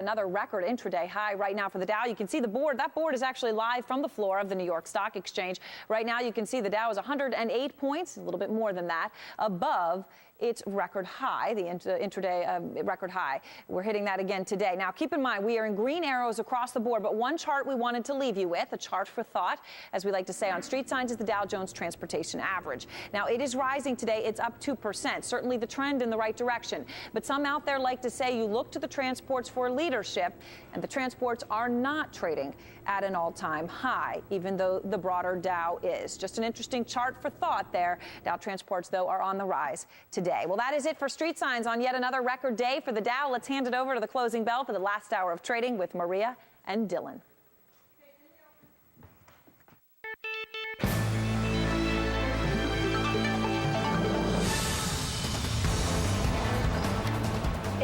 Another record intraday high right now for the Dow. You can see the board. That board is actually live from the floor of the New York Stock Exchange. Right now, you can see the Dow is 108 points, a little bit more than that, above its record high, the intraday record high. We're hitting that again today. Now, keep in mind, we are in green arrows across the board, but one chart we wanted to leave you with, a chart for thought, as we like to say on Street Signs, is the Dow Jones Transportation Average. Now, it is rising today. It's up 2%. Certainly the trend in the right direction. But some out there like to say you look to the transports for leadership, and the transports are not trading at an all-time high, even though the broader Dow is. Just an interesting chart for thought there. Dow transports, though, are on the rise today. Well, that is it for Street Signs on yet another record day for the Dow. Let's hand it over to the closing bell for the last hour of trading with Maria and Dylan.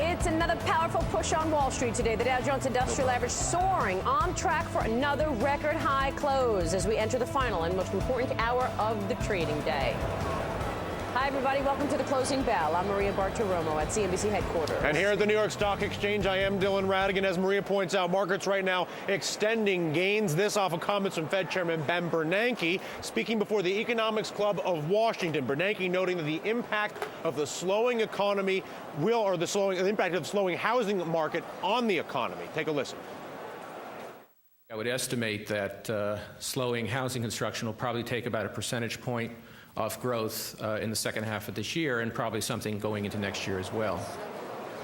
It's another powerful push on Wall Street today. The Dow Jones Industrial Average soaring, on track for another record high close as we enter the final and most important hour of the trading day. Hi, everybody. Welcome to the closing bell. I'm Maria Bartiromo at Cnbc headquarters. And here at the New York Stock Exchange, I am Dylan Radigan. As Maria points out, markets right now extending gains. This off of comments from Fed Chairman Ben Bernanke, speaking before the Economics Club of Washington. Bernanke noting that the impact of the slowing economy the impact of the slowing housing market on the economy. Take a listen. I would estimate that slowing housing construction will probably take about a percentage point off growth in the second half of this year, and probably something going into next year as well.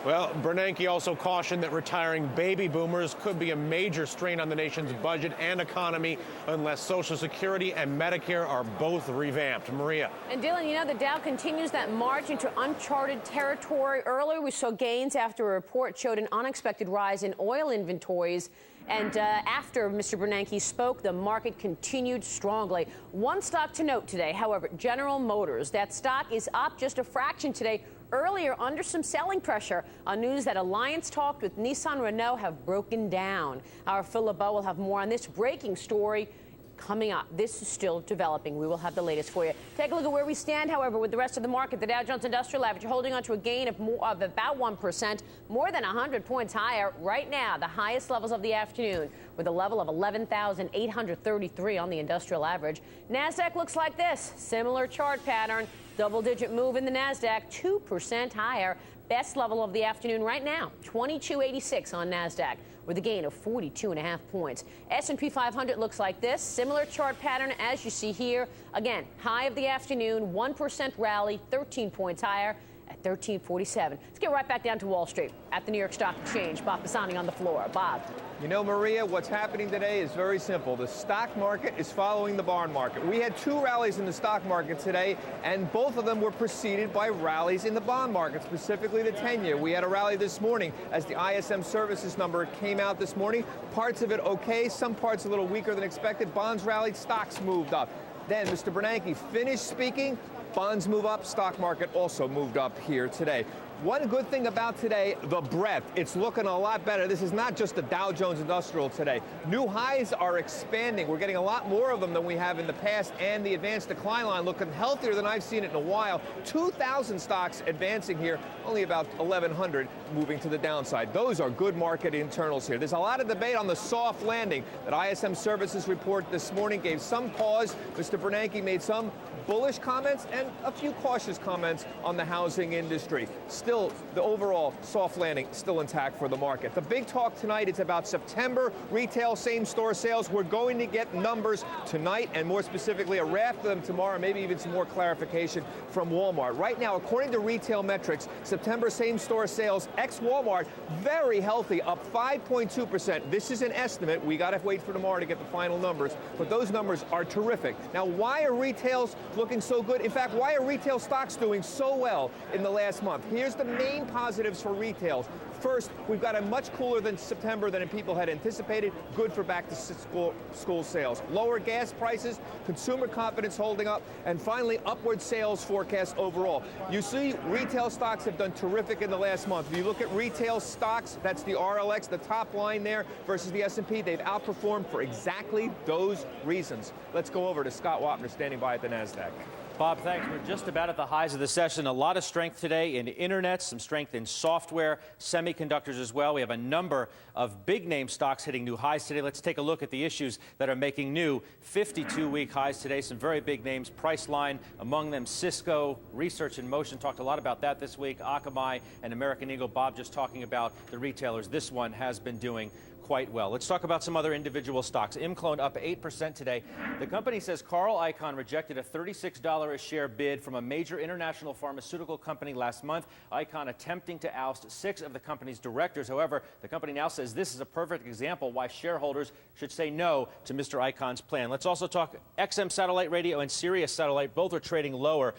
Well, Bernanke also cautioned that retiring baby boomers could be a major strain on the nation's budget and economy unless Social Security and Medicare are both revamped. Maria. And Dylan, you know, the Dow continues that march into uncharted territory. Earlier, we saw gains after a report showed an unexpected rise in oil inventories. And after Mr. Bernanke spoke, the market continued strongly. One stock to note today, however, General Motors. That stock is up just a fraction today. Earlier, under some selling pressure on news that alliance talks with Nissan Renault have broken down. Our Phil LeBeau will have more on this breaking story coming up. This is still developing. We will have the latest for you. Take a look at where we stand, however, with the rest of the market. The Dow Jones Industrial Average holding on to a gain of about 1%, more than 100 points higher right now, the highest levels of the afternoon, with a level of 11,833 on the industrial average. NASDAQ looks like this. Similar chart pattern. Double-digit move in the NASDAQ, 2% higher. Best level of the afternoon right now, 2286 on NASDAQ, with a gain of 42.5 points. S&P 500 looks like this. Similar chart pattern as you see here. Again, high of the afternoon, 1% rally, 13 points higher at 1347. Let's get right back down to Wall Street at the New York Stock Exchange. Bob Pisani on the floor. Bob. You know, Maria, what's happening today is very simple. The stock market is following the bond market. We had two rallies in the stock market today, and both of them were preceded by rallies in the bond market, specifically the 10-year. We had a rally this morning as the ISM services number came out this morning. Parts of it okay, some parts a little weaker than expected. Bonds rallied, stocks moved up. Then Mr. Bernanke finished speaking. Bonds move up. Stock market also moved up here today. One good thing about today, the breadth. It's looking a lot better. This is not just the Dow Jones Industrial today. New highs are expanding. We're getting a lot more of them than we have in the past, and the advanced decline line looking healthier than I've seen it in a while. 2,000 stocks advancing here, only about 1,100 moving to the downside. Those are good market internals here. There's a lot of debate on the soft landing. That ISM services report this morning gave some pause. Mr. Bernanke made some bullish comments and a few cautious comments on the housing industry. Still, the overall soft landing still intact for the market. The big talk tonight is about September retail same-store sales. We're going to get numbers tonight, and more specifically, a raft of them tomorrow, maybe even some more clarification from Walmart. Right now, according to retail metrics, September same-store sales ex-Walmart, very healthy, up 5.2%. This is an estimate. We got to wait for tomorrow to get the final numbers, but those numbers are terrific. Now, why are retails looking so good? In fact, why are retail stocks doing so well in the last month? Here's the main positives for retails. First, we've got a much cooler than September than people had anticipated. Good for back-to-school sales. Lower gas prices, consumer confidence holding up, and finally, upward sales forecast overall. You see, retail stocks have done terrific in the last month. If you look at retail stocks, that's the RLX, the top line there, versus the S&P, they've outperformed for exactly those reasons. Let's go over to Scott Wapner standing by at the NASDAQ. Bob, thanks. We're just about at the highs of the session. A lot of strength today in internet, some strength in software, semiconductors as well. We have a number of big-name stocks hitting new highs today. Let's take a look at the issues that are making new 52-week highs today. Some very big names, Priceline, among them Cisco, Research in Motion. Talked a lot about that this week. Akamai and American Eagle. Bob just talking about the retailers. This one has been doing quite well. Let's talk about some other individual stocks. Imclone up 8% today. The company says Carl Icahn rejected a $36 a share bid from a major international pharmaceutical company last month. Icahn attempting to oust 6 of the company's directors. However, the company now says this is a perfect example why shareholders should say no to Mr. Icahn's plan. Let's also talk XM Satellite Radio and Sirius Satellite. Both are trading lower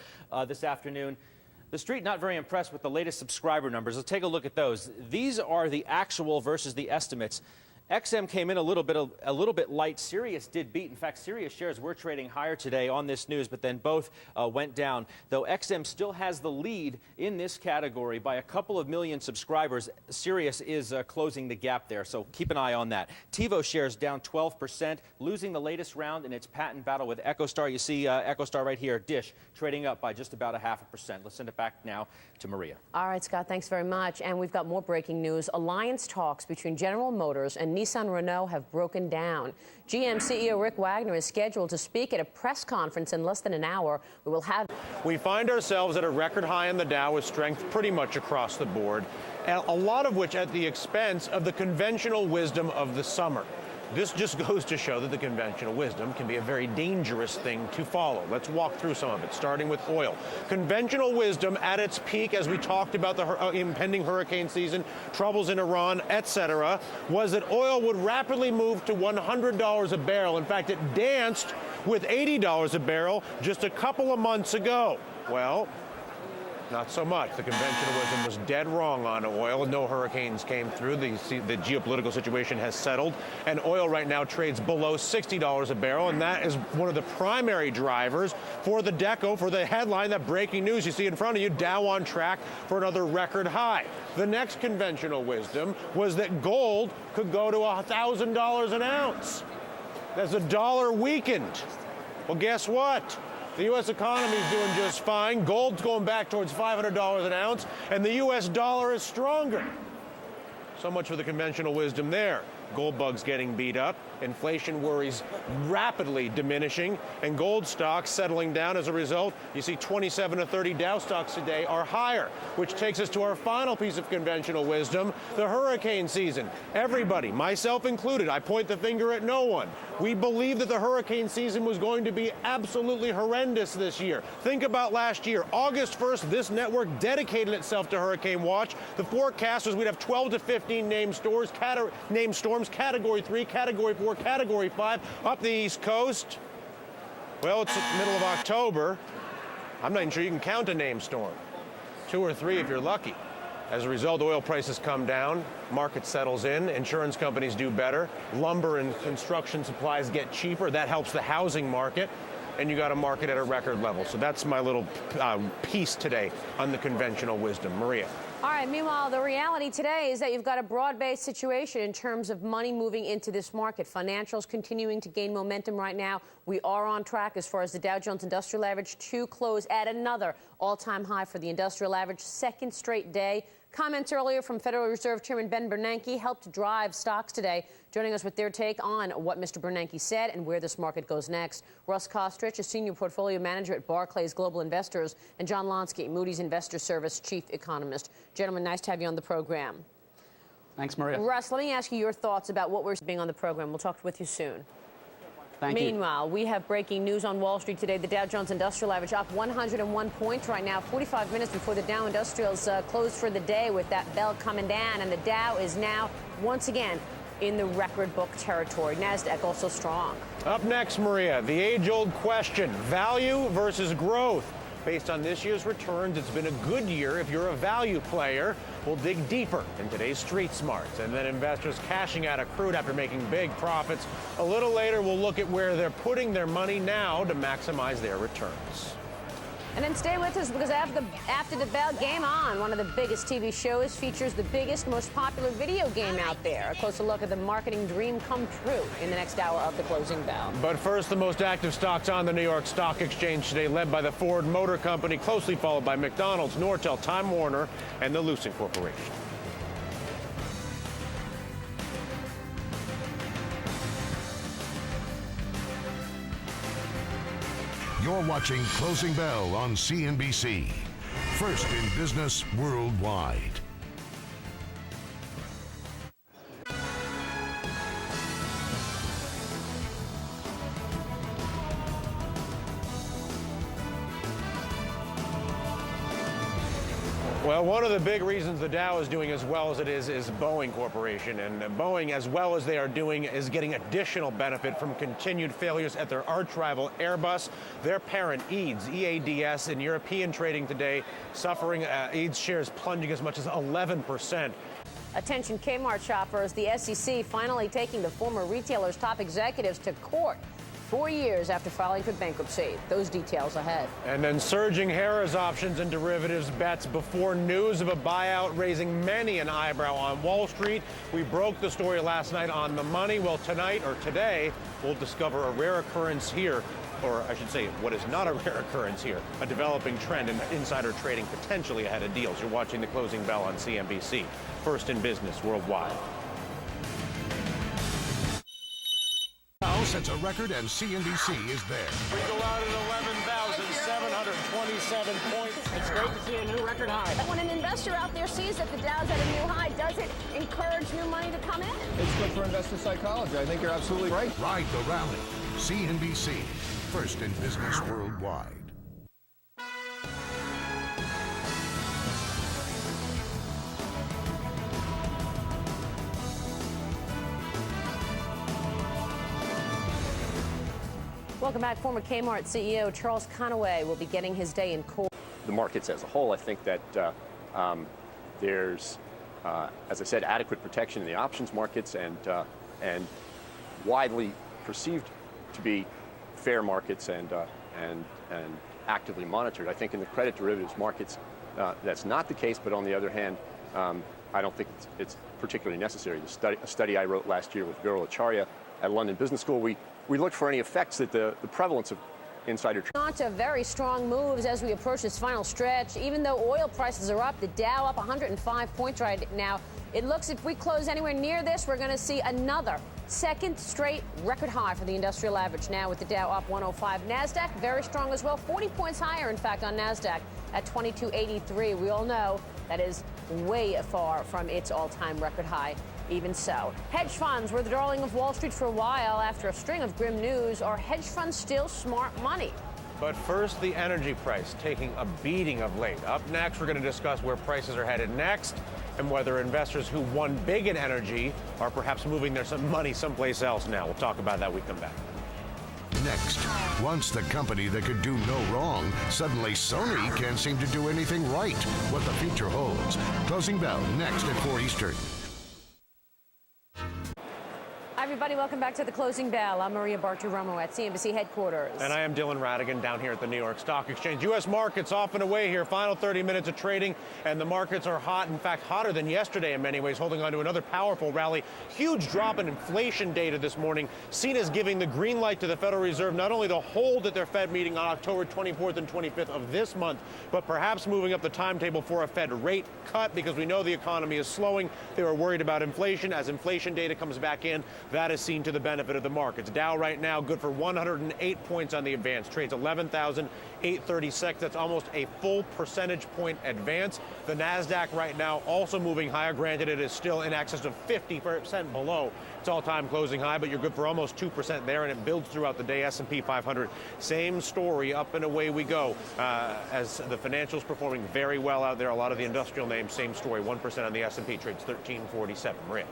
this afternoon. The street not very impressed with the latest subscriber numbers. Let's take a look at those. These are the actual versus the estimates. XM came in a little bit light. Sirius did beat. In fact, Sirius shares were trading higher today on this news, but then both went down. Though XM still has the lead in this category by a couple of million subscribers, Sirius is closing the gap there, so keep an eye on that. TiVo shares down 12%, losing the latest round in its patent battle with EchoStar. You see EchoStar right here, Dish, trading up by just about 0.5%. Let's send it back now to Maria. All right, Scott, thanks very much. And we've got more breaking news. Alliance talks between General Motors and Nissan Renault have broken down. GM CEO Rick Wagner is scheduled to speak at a press conference in less than an hour. We find ourselves at a record high in the Dow with strength pretty much across the board, a lot of which at the expense of the conventional wisdom of the summer. This just goes to show that the conventional wisdom can be a very dangerous thing to follow. Let's walk through some of it, starting with oil. Conventional wisdom at its peak, as we talked about the impending hurricane season, troubles in Iran, etc., was that oil would rapidly move to $100 a barrel. In fact, it danced with $80 a barrel just a couple of months ago. Well, not so much. The conventional wisdom was dead wrong on oil. No hurricanes came through. The geopolitical situation has settled, and oil right now trades below $60 a barrel, and that is one of the primary drivers for the deco, for the headline, that breaking news you see in front of you, Dow on track for another record high. The next conventional wisdom was that gold could go to $1,000 an ounce as the dollar weakened. Well, guess what? The U.S. economy is doing just fine. Gold's going back towards $500 an ounce, and the U.S. dollar is stronger. So much for the conventional wisdom there. Gold bugs getting beat up, inflation worries rapidly diminishing, and gold stocks settling down as a result. You see 27 to 30 Dow stocks today are higher, which takes us to our final piece of conventional wisdom, the hurricane season. Everybody, myself included, I point the finger at no one. We believed that the hurricane season was going to be absolutely horrendous this year. Think about last year. August 1st, this network dedicated itself to hurricane watch. The forecast was we'd have 12 to 15 named storms, Category 3, Category 4, Category 5 up the East Coast. Well, it's the middle of October. I'm not even sure you can count a named storm. 2 or 3 if you're lucky. As a result, oil prices come down, market settles in, insurance companies do better, lumber and construction supplies get cheaper. That helps the housing market, and you got a market at a record level. So that's my little piece today on the conventional wisdom. Maria. All right, meanwhile, the reality today is that you've got a broad-based situation in terms of money moving into this market. Financials continuing to gain momentum right now. We are on track as far as the Dow Jones Industrial Average to close at another all-time high for the industrial average, second straight day. Comments earlier from Federal Reserve Chairman Ben Bernanke helped drive stocks today. Joining us with their take on what Mr. Bernanke said and where this market goes next, Russ Kostrich, a senior portfolio manager at Barclays Global Investors, and John Lonsky, Moody's Investor Service chief economist. Gentlemen, nice to have you on the program. Thanks, Maria. Russ, let me ask you your thoughts about what we're seeing on the program. We'll talk with you soon. Thank you. Meanwhile, we have breaking news on Wall Street today. The Dow Jones Industrial Average up 101 points right now, 45 minutes before the Dow Industrials closed for the day with that bell coming down. And the Dow is now, once again, in the record book territory. NASDAQ also strong. Up next, Maria, the age-old question, value versus growth. Based on this year's returns, it's been a good year if you're a value player. We'll dig deeper in today's Street Smarts, and then investors cashing out of crude after making big profits. A little later, we'll look at where they're putting their money now to maximize their returns. And then stay with us because after the bell, Game On, one of the biggest TV shows, features the biggest, most popular video game out there. A closer look at the marketing dream come true in the next hour of the Closing Bell. But first, the most active stocks on the New York Stock Exchange today, led by the Ford Motor Company, closely followed by McDonald's, Nortel, Time Warner, and the Lucent Corporation. You're watching Closing Bell on CNBC. First in business worldwide. Well, one of the big reasons the Dow is doing as well as it is Boeing Corporation. And Boeing, as well as they are doing, is getting additional benefit from continued failures at their arch rival Airbus. Their parent, EADS, in European trading today, suffering EADS shares plunging as much as 11%. Attention Kmart shoppers, the SEC finally taking the former retailer's top executives to court 4 years after filing for bankruptcy. Those details ahead. And then surging Harrah's options and derivatives bets before news of a buyout raising many an eyebrow on Wall Street. We broke the story last night on The Money. Well, tonight or today, we'll discover a rare occurrence here, or I should say what is not a rare occurrence here, a developing trend in insider trading potentially ahead of deals. You're watching The Closing Bell on CNBC. First in business worldwide. Dow sets a record and CNBC is there. We go out at 11,727 points. It's great to see a new record high. When an investor out there sees that the Dow's at a new high, does it encourage new money to come in? It's good for investor psychology. I think you're absolutely right. Ride the rally. CNBC. First in business worldwide. Welcome back. Former Kmart CEO Charles Conaway will be getting his day in court. The markets as a whole, I think that there's, as I said, adequate protection in the options markets and widely perceived to be fair markets and actively monitored. I think in the credit derivatives markets, that's not the case. But on the other hand, I don't think it's particularly necessary. A study I wrote last year with Viral Acharya at London Business School, we looked for any effects that the prevalence of insider trading. On to very strong moves as we approach this final stretch. Even though oil prices are up, the Dow up 105 points right now. It looks if we close anywhere near this, we're going to see another second straight record high for the industrial average now with the Dow up 105. NASDAQ very strong as well, 40 points higher, in fact, on NASDAQ at 2283. We all know that is way far from its all-time record high. Even so, hedge funds were the darling of Wall Street for a while after a string of grim news. Are hedge funds still smart money? But first, the energy price taking a beating of late. Up next, we're going to discuss where prices are headed next and whether investors who won big in energy are perhaps moving their money someplace else now. We'll talk about that when we come back. Next, once the company that could do no wrong, suddenly Sony can't seem to do anything right. What the future holds. Closing Bell next at 4 Eastern. Hi, everybody. Welcome back to the Closing Bell. I'm Maria Bartiromo at CNBC headquarters. And I am Dylan Radigan down here at the New York Stock Exchange. U.S. markets off and away here. Final 30 minutes of trading, and the markets are hot. In fact, hotter than yesterday in many ways, holding on to another powerful rally. Huge drop in inflation data this morning, seen as giving the green light to the Federal Reserve not only to hold at their Fed meeting on October 24th and 25th of this month, but perhaps moving up the timetable for a Fed rate cut because we know the economy is slowing. They were worried about inflation. As inflation data comes back in, that is seen to the benefit of the markets. Dow right now good for 108 points on the advance. Trades 11,836. That's almost a full percentage point advance. The NASDAQ right now also moving higher. Granted, it is still in excess of 50% below its all-time closing high, but you're good for almost 2% there, and it builds throughout the day. S&P 500, same story, up and away we go. As the financials performing very well out there. A lot of the industrial names, same story. 1% on the S&P, trades 1347. Maria.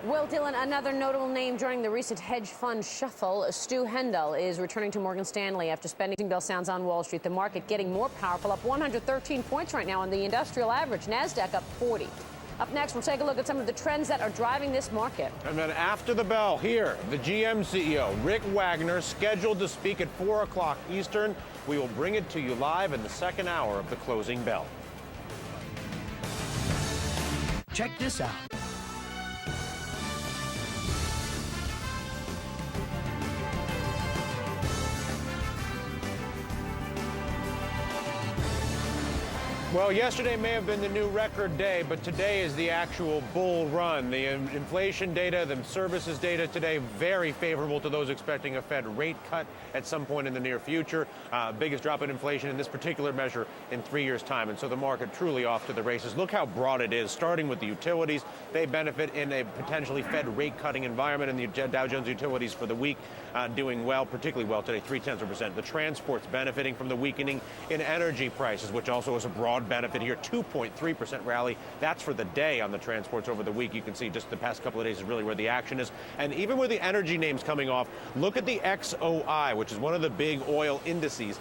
Well, Dylan, another notable name joining the recent hedge fund shuffle, Stu Hendel, is returning to Morgan Stanley after spending bell sounds on Wall Street. The market getting more powerful, up 113 points right now on the industrial average. NASDAQ up 40. Up next, we'll take a look at some of the trends that are driving this market. And then after the bell, here, the GM CEO, Rick Wagner, scheduled to speak at 4 o'clock Eastern. We will bring it to you live in the second hour of the closing bell. Check this out. Well, yesterday may have been the new record day, but today is the actual bull run. The inflation data, the services data today, very favorable to those expecting a Fed rate cut at some point in the near future. Biggest drop in inflation in this particular measure in 3 years' time. And so the market truly off to the races. Look how broad it is, starting with the utilities. They benefit in a potentially Fed rate cutting environment, and the Dow Jones utilities for the week doing well, particularly well today, 0.3%. The transports benefiting from the weakening in energy prices, which also is a broad benefit here, 2.3% rally. That's for the day on the transports over the week. You can see just the past couple of days is really where the action is. And even with the energy names coming off, look at the XOI, which is one of the big oil indices.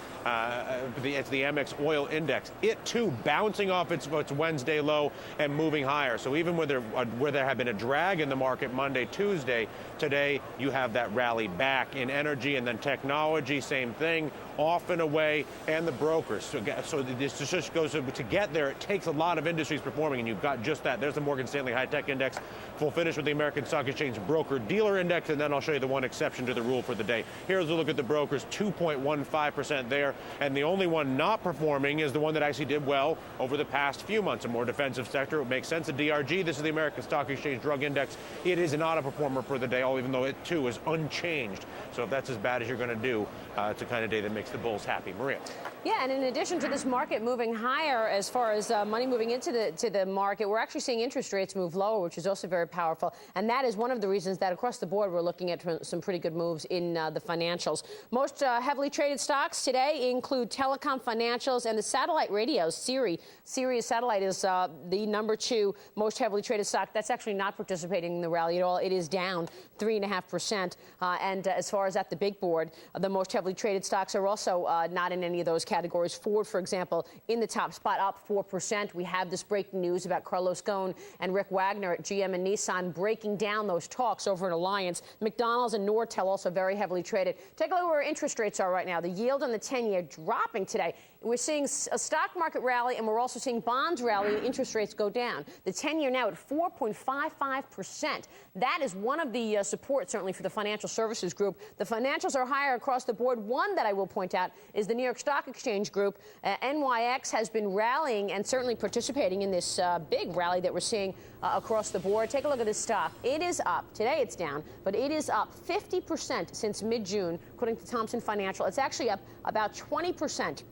It's the MX oil index. It too bouncing off its Wednesday low and moving higher. So even where there had been a drag in the market Monday, Tuesday, today you have that rally back in energy. And then technology, same thing, off and away, and the brokers. So this just goes to get there. It takes a lot of industries performing, and you've got just that. There's the Morgan Stanley High Tech Index. We'll finish with the American Stock Exchange Broker Dealer Index, and then I'll show you the one exception to the rule for the day. Here's a look at the brokers, 2.15% there, and the only one not performing is the one that actually did well over the past few months, a more defensive sector. It makes sense. The DRG, this is the American Stock Exchange Drug Index. It is not a performer for the day, even though it too is unchanged. So if that's as bad as you're going to do, it's a kind of day that makes the bulls happy. Maria. Yeah, and in addition to this market moving higher as far as money moving into the market, we're actually seeing interest rates move lower, which is also very powerful. And that is one of the reasons that across the board we're looking at some pretty good moves in the financials. Most heavily traded stocks today include telecom, financials, and the satellite radios. Sirius Satellite is the #2 most heavily traded stock. That's actually not participating in the rally at all. It is down 3.5%. And as far as at the big board, the most heavily traded stocks are also not in any of those categories. Ford, for example, in the top spot, up 4%. We have this breaking news about Carlos Ghosn and Rick Wagner at GM and Nissan breaking down those talks over an alliance. McDonald's and Nortel also very heavily traded. Take a look at where interest rates are right now. The yield on the 10-year dropping today. We're seeing a stock market rally, and we're also seeing bonds rally and interest rates go down. The 10-year now at 4.55%. That is one of the supports, certainly, for the financial services group. The financials are higher across the board. One that I will point out is the New York Stock Exchange Group. NYX has been rallying and certainly participating in this big rally that we're seeing across the board. Take a look at this stock. It is up. Today it's down, but it is up 50% since mid-June, according to Thomson Financial. It's actually up about 20%.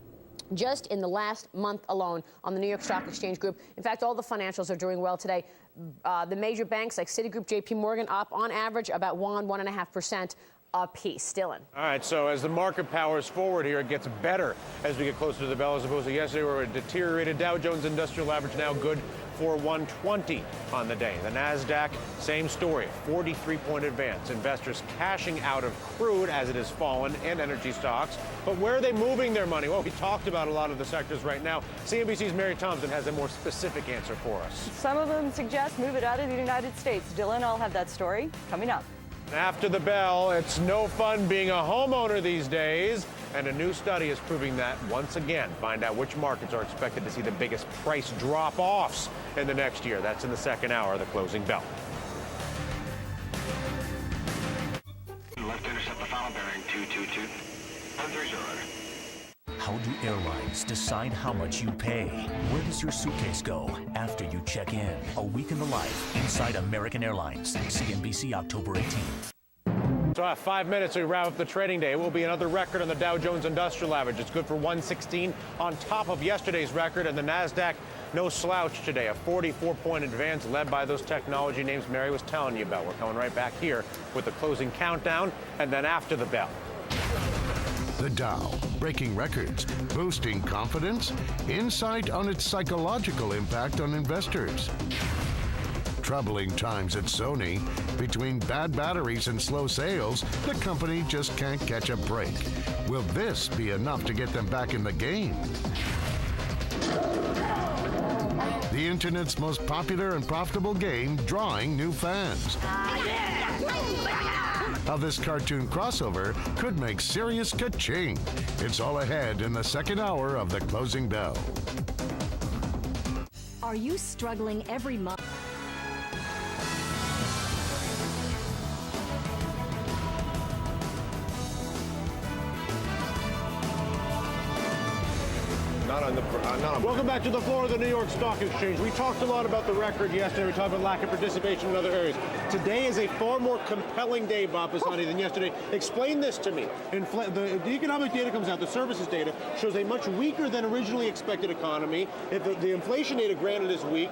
Just in the last month alone on the New York Stock Exchange Group. In fact, all the financials are doing well today. The major banks like Citigroup, JP Morgan, up on average about 1.5% a piece. Dylan. All right, so as the market powers forward here, it gets better as we get closer to the bell, as opposed to yesterday where it deteriorated. Dow Jones Industrial Average now good for 120 on the day. The NASDAQ, same story, 43-point advance. Investors cashing out of crude as it has fallen and energy stocks. But where are they moving their money? Well, we talked about a lot of the sectors right now. CNBC's Mary Thompson has a more specific answer for us. Some of them suggest move it out of the United States. Dylan, I'll have that story coming up. After the bell, it's no fun being a homeowner these days, and a new study is proving that once again. Find out which markets are expected to see the biggest price drop-offs in the next year. That's in the second hour of the closing bell. Left intercept the final bearing 222. 130. How do airlines decide how much you pay? Where does your suitcase go after you check in? A week in the life inside American Airlines. CNBC, October 18th. So 5 minutes, we wrap up the trading day. It will be another record on the Dow Jones Industrial Average. It's good for 116 on top of yesterday's record, and the NASDAQ, no slouch today. A 44-point advance led by those technology names Mary was telling you about. We're coming right back here with the closing countdown, and then after the bell. The Dow, breaking records, boosting confidence, insight on its psychological impact on investors. Troubling times at Sony. Between bad batteries and slow sales, the company just can't catch a break. Will this be enough to get them back in the game? The the internet's most popular and profitable game drawing new fans. How this cartoon crossover could make serious ka-ching. It's all ahead in the second hour of The Closing Bell. Are you struggling every month? Welcome back to the floor of the New York Stock Exchange. We talked a lot about the record yesterday. We talked about lack of participation in other areas. Today is a far more compelling day, Bob Pisani, than yesterday. Explain this to me. The economic data comes out, the services data, shows a much weaker than originally expected economy. The inflation data, granted, is weak.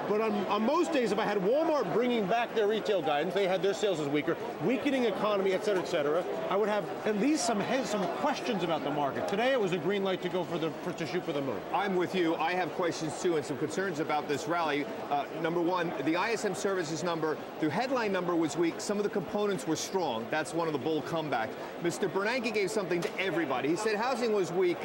But on most days, if I had Walmart bringing back their retail guidance, they had their sales as weaker, weakening economy, et cetera, I would have at least some questions about the market. Today, it was a green light to go to shoot for the moon. I'm with you. I have questions too and some concerns about this rally. Number one, the ISM services number, the headline number was weak. Some of the components were strong. That's one of the bull comebacks. Mr. Bernanke gave something to everybody. He said housing was weak,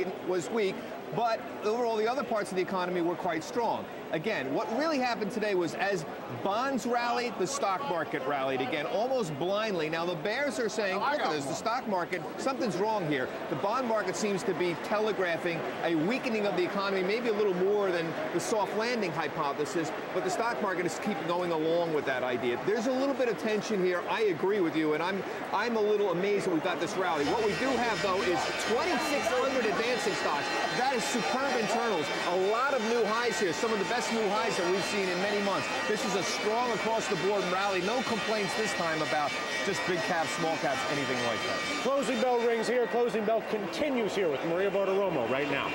but overall the other parts of the economy were quite strong. Again, what really happened today was as bonds rallied, the stock market rallied again, almost blindly. Now, the bears are saying, look at this, the stock market, something's wrong here. The bond market seems to be telegraphing a weakening of the economy, maybe a little more than the soft landing hypothesis, but the stock market is keeping going along with that idea. There's a little bit of tension here. I agree with you, and I'm a little amazed that we've got this rally. What we do have, though, is 2,600 advancing stocks. That is superb internals. A lot of new highs here, some of the best new highs that we've seen in many months. This is a strong across-the-board rally. No complaints this time about just big caps, small caps, anything like that. Closing bell rings here. Closing bell continues here with Maria Bartiromo right now.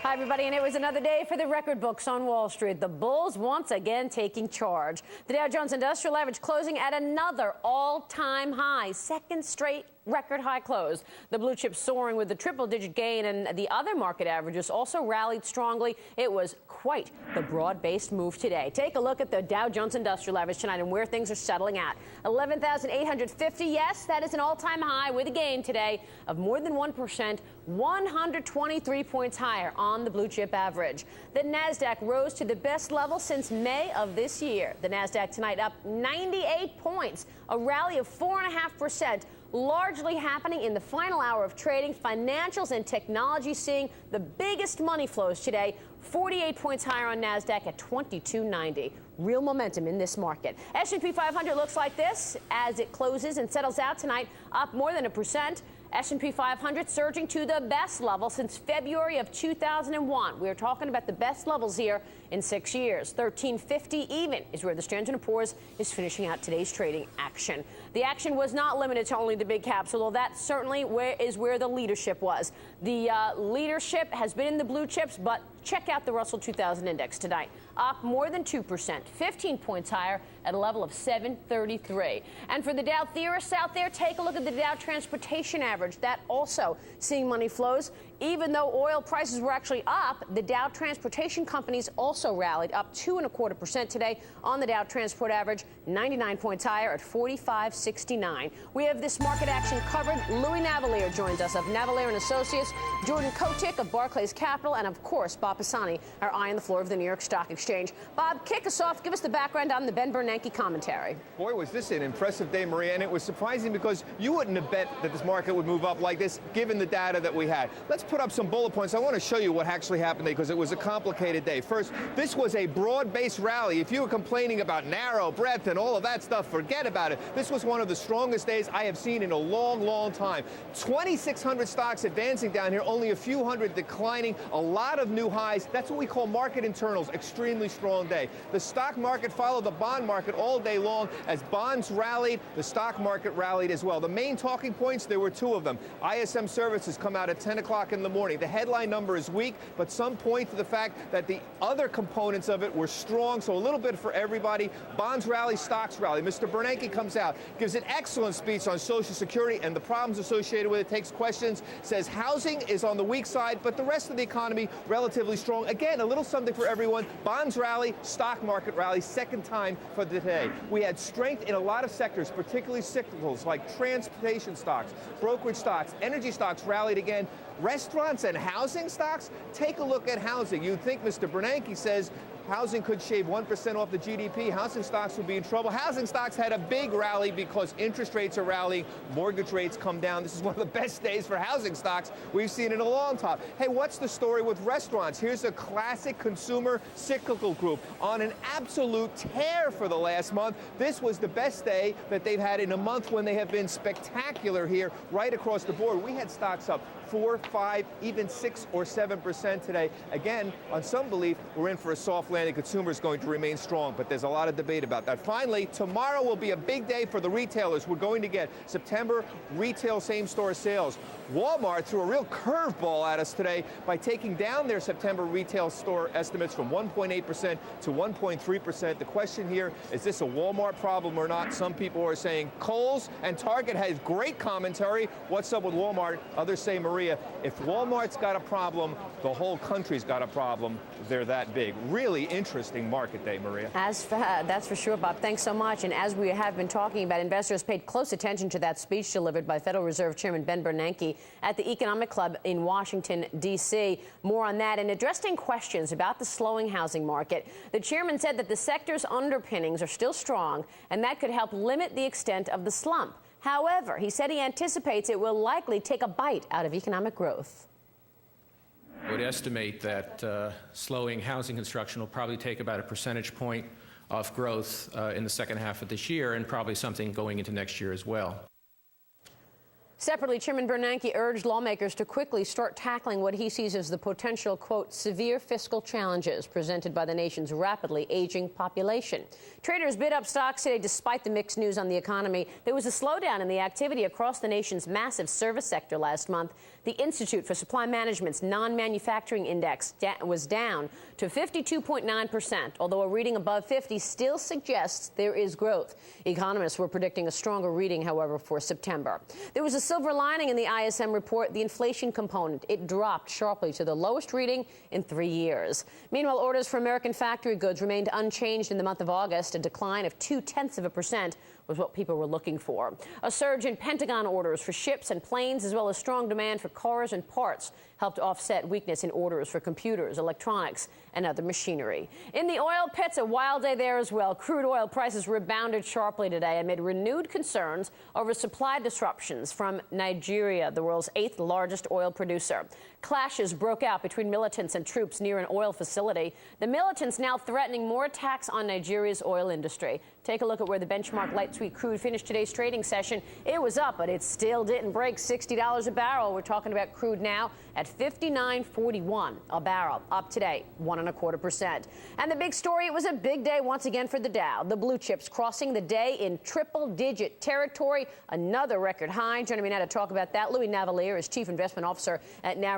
Hi, everybody, and it was another day for the record books on Wall Street. The bulls once again taking charge. The Dow Jones Industrial Average closing at another all-time high, second straight record high close. The blue chips soaring with the triple-digit gain, and the other market averages also rallied strongly. It was quite the broad-based move today. Take a look at the Dow Jones Industrial Average tonight and where things are settling at. 11,850. Yes, that is an all-time high with a gain today of more than 1%, 123 points higher on the blue chip average. The Nasdaq rose to the best level since May of this year. The Nasdaq tonight up 98 points, a rally of 4.5%. Largely happening in the final hour of trading. Financials and technology seeing the biggest money flows today. 48 points higher on NASDAQ at 2290. Real momentum in this market. S&P 500 looks like this as it closes and settles out tonight, up more than 1%. S&P 500 surging to the best level since February of 2001. We're talking about the best levels here in 6 years. 1350 even is where the Standard & Poor's is finishing out today's trading action. The action was not limited to only the big caps, although that certainly is where the leadership was. The leadership has been in the blue chips, but check out the Russell 2000 index tonight, up more than 2%, 15 points higher at a level of 733. And for the Dow theorists out there, take a look at the Dow Transportation Average. That also seeing money flows. Even though oil prices were actually up, the Dow Transportation companies also rallied, up 2.25% today on the Dow Transport Average, 99 points higher at 4569. We have this market action covered. Louis Navalier joins us of Navalier & Associates, Jordan Kotick of Barclays Capital, and of course, Bob Pisani, our eye on the floor of the New York Stock Exchange. Bob, kick us off. Give us the background on the Ben Bernanke commentary. Boy, was this an impressive day, Maria, and it was surprising because you wouldn't have bet that this market would move up like this, given the data that we had. Let's put up some bullet points. I want to show you what actually happened today because it was a complicated day. First, this was a broad-based rally. If you were complaining about narrow breadth and all of that stuff, forget about it. This was one of the strongest days I have seen in a long, long time. 2,600 stocks advancing down here, only a few hundred declining, a lot of new highs. That's what we call market internals. Extremely strong day. The stock market followed the bond market all day long. As bonds rallied, the stock market rallied as well. The main talking points, there were two of them. ISM services come out at 10 o'clock in the morning. The headline number is weak, but some point to the fact that the other components of it were strong, so a little bit for everybody. Bonds rally, stocks rally. Mr. Bernanke comes out, gives an excellent speech on Social Security and the problems associated with it, takes questions, says housing is on the weak side, but the rest of the economy relatively strong. Again, a little something for everyone. Bonds rally, stock market rally, second time for the day. We had strength in a lot of sectors, particularly cyclicals like transportation stocks, brokerage stocks, energy stocks rallied again. Rest restaurants and housing stocks? Take a look at housing. You'd think Mr. Bernanke says housing could shave 1% off the GDP. Housing stocks will be in trouble. Housing stocks had a big rally because interest rates are rallying, mortgage rates come down. This is one of the best days for housing stocks we've seen in a long time. Hey, what's the story with restaurants? Here's a classic consumer cyclical group on an absolute tear for the last month. This was the best day that they've had in a month when they have been spectacular here right across the board. We had stocks up 4, 5, even 6 or 7% today. Again, on some belief, we're in for a soft landing. Consumer is going to remain strong, but there's a lot of debate about that. Finally, tomorrow will be a big day for the retailers. We're going to get September retail same-store sales. Walmart threw a real curveball at us today by taking down their September retail store estimates from 1.8% to 1.3%. The question here, is this a Walmart problem or not? Some people are saying Kohl's and Target has great commentary. What's up with Walmart? Others say, Maria, if Walmart's got a problem, the whole country's got a problem. They're that big. Really interesting market day, Maria. That's for sure, Bob. Thanks so much. And as we have been talking about, investors paid close attention to that speech delivered by Federal Reserve Chairman Ben Bernanke at the Economic Club in Washington, D.C. More on that. And addressing questions about the slowing housing market, the chairman said that the sector's underpinnings are still strong, and that could help limit the extent of the slump. However, he said he anticipates it will likely take a bite out of economic growth. I would estimate that slowing housing construction will probably take about a percentage point off growth in the second half of this year, and probably something going into next year as well. Separately, Chairman Bernanke urged lawmakers to quickly start tackling what he sees as the potential, quote, severe fiscal challenges presented by the nation's rapidly aging population. Traders bid up stocks today despite the mixed news on the economy. There was a slowdown in the activity across the nation's massive service sector last month. The Institute for Supply Management's non-manufacturing index was down to 52.9%, although a reading above 50 still suggests there is growth. Economists were predicting a stronger reading, however, for September. There was a silver lining in the ISM report, the inflation component. It dropped sharply to the lowest reading in 3 years. Meanwhile, orders for American factory goods remained unchanged in the month of August. A decline of 0.2% was what people were looking for. A surge in Pentagon orders for ships and planes, as well as strong demand for cars and parts, helped offset weakness in orders for computers, electronics, and other machinery. In the oil pits, a wild day there as well. Crude oil prices rebounded sharply today amid renewed concerns over supply disruptions from Nigeria, the world's 8th largest oil producer. Clashes broke out between militants and troops near an oil facility. The militants now threatening more attacks on Nigeria's oil industry. Take a look at where the benchmark light sweet crude finished today's trading session. It was up, but it still didn't break $60 a barrel. We're talking about crude now at $59.41 a barrel, up today 1.25%. And the big story, it was a big day once again for the Dow. The blue chips crossing the day in triple-digit territory, another record high. Joining me now to talk about that, Louis Navalier is Chief Investment Officer at Nav.